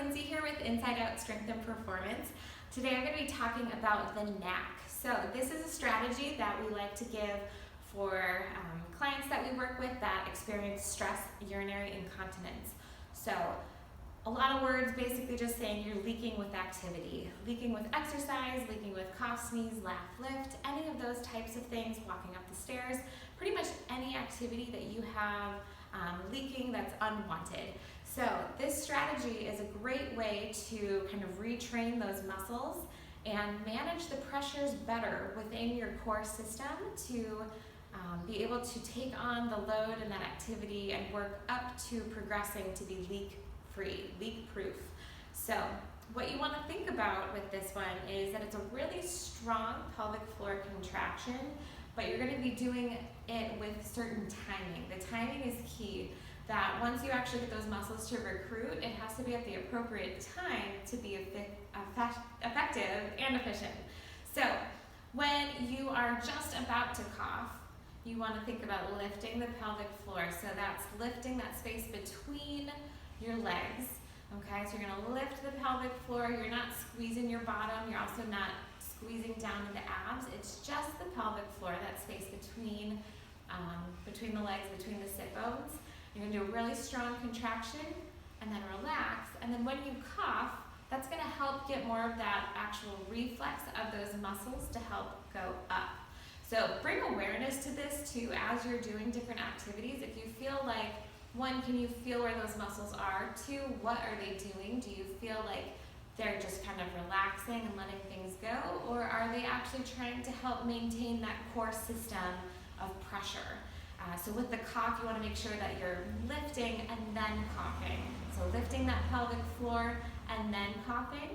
Lindsey here with Inside Out Strength and Performance. Today I'm going to be talking about the Knack. So this is a strategy that we like to give for clients that we work with that experience stress, urinary incontinence. So a lot of words basically just saying you're leaking with activity, leaking with exercise, leaking with cough, sneeze, laugh, lift, any of those types of things, walking up the stairs, pretty much any activity that you have leaking that's unwanted. So this strategy is a great way to kind of retrain those muscles and manage the pressures better within your core system to be able to take on the load and that activity and work up to progressing to be leak-free, leak-proof. So what you want to think about with this one is that it's a really strong pelvic floor contraction, but you're going to be doing it with certain timing. The timing is key, that once you actually get those muscles to recruit, it has to be at the appropriate time to be effective and efficient. So when you are just about to cough, you want to think about lifting the pelvic floor. So that's lifting that space between your legs. Okay, so you're going to lift the pelvic floor. You're not squeezing your bottom. You're also not squeezing down into abs. It's just the pelvic floor, that space between the legs, between the sit bones. You're going to do a really strong contraction and then relax. And then when you cough, that's going to help get more of that actual reflex of those muscles to help go up. So bring awareness to this too as you're doing different activities. If you feel like, one, can you feel where those muscles are? Two, what are they doing? Do you feel like they're just kind of relaxing and letting things go? Or are they actually trying to help maintain that core system of pressure? So with the cough, you want to make sure that you're lifting and then coughing. So lifting that pelvic floor and then coughing.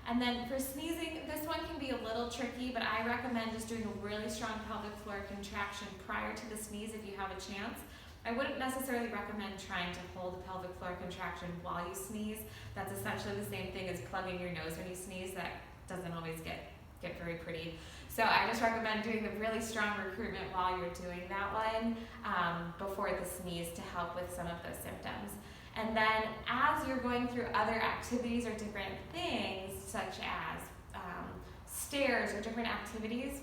And then for sneezing, this one can be a little tricky, but I recommend just doing a really strong pelvic floor contraction prior to the sneeze if you have a chance. I wouldn't necessarily recommend trying to hold a pelvic floor contraction while you sneeze. That's essentially the same thing as plugging your nose when you sneeze. That doesn't always get very pretty. So I just recommend doing the really strong recruitment while you're doing that one before the sneeze to help with some of those symptoms. And then as you're going through other activities or different things, such as stairs or different activities,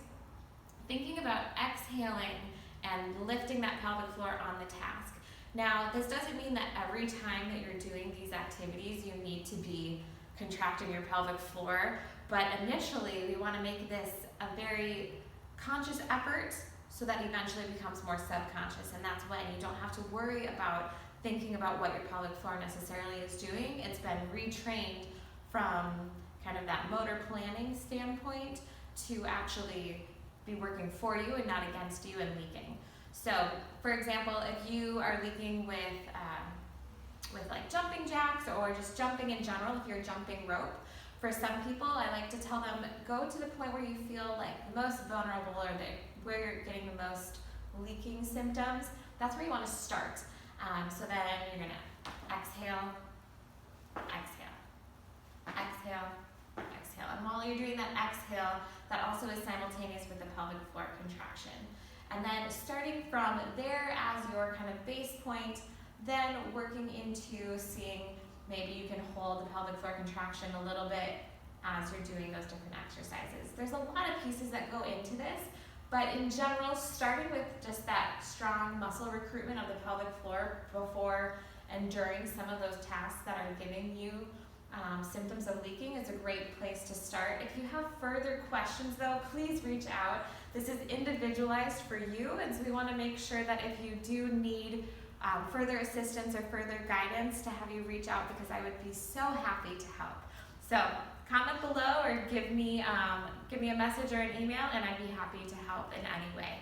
thinking about exhaling and lifting that pelvic floor on the task. Now, this doesn't mean that every time that you're doing these activities, you need to be contracting your pelvic floor, but initially we want to make this a very conscious effort so that eventually it becomes more subconscious, and that's when you don't have to worry about thinking about what your pelvic floor necessarily is doing. It's been retrained from kind of that motor planning standpoint to actually be working for you and not against you and leaking. So, for example, if you are leaking with like jumping jacks or just jumping in general, if you're jumping rope, for some people, I like to tell them, go to the point where you feel like the most vulnerable or where you're getting the most leaking symptoms. That's where you want to start. So then you're going to exhale, exhale, exhale, exhale. And while you're doing that exhale, that also is simultaneous with the pelvic floor contraction. And then starting from there as your kind of base point, then working into seeing maybe you can hold the pelvic floor contraction a little bit as you're doing those different exercises. There's a lot of pieces that go into this, but in general, starting with just that strong muscle recruitment of the pelvic floor before and during some of those tasks that are giving you symptoms of leaking is a great place to start. If you have further questions though, please reach out. This is individualized for you, and so we want to make sure that if you do need further assistance or further guidance, to have you reach out, because I would be so happy to help. So comment below or give me a message or an email, and I'd be happy to help in any way.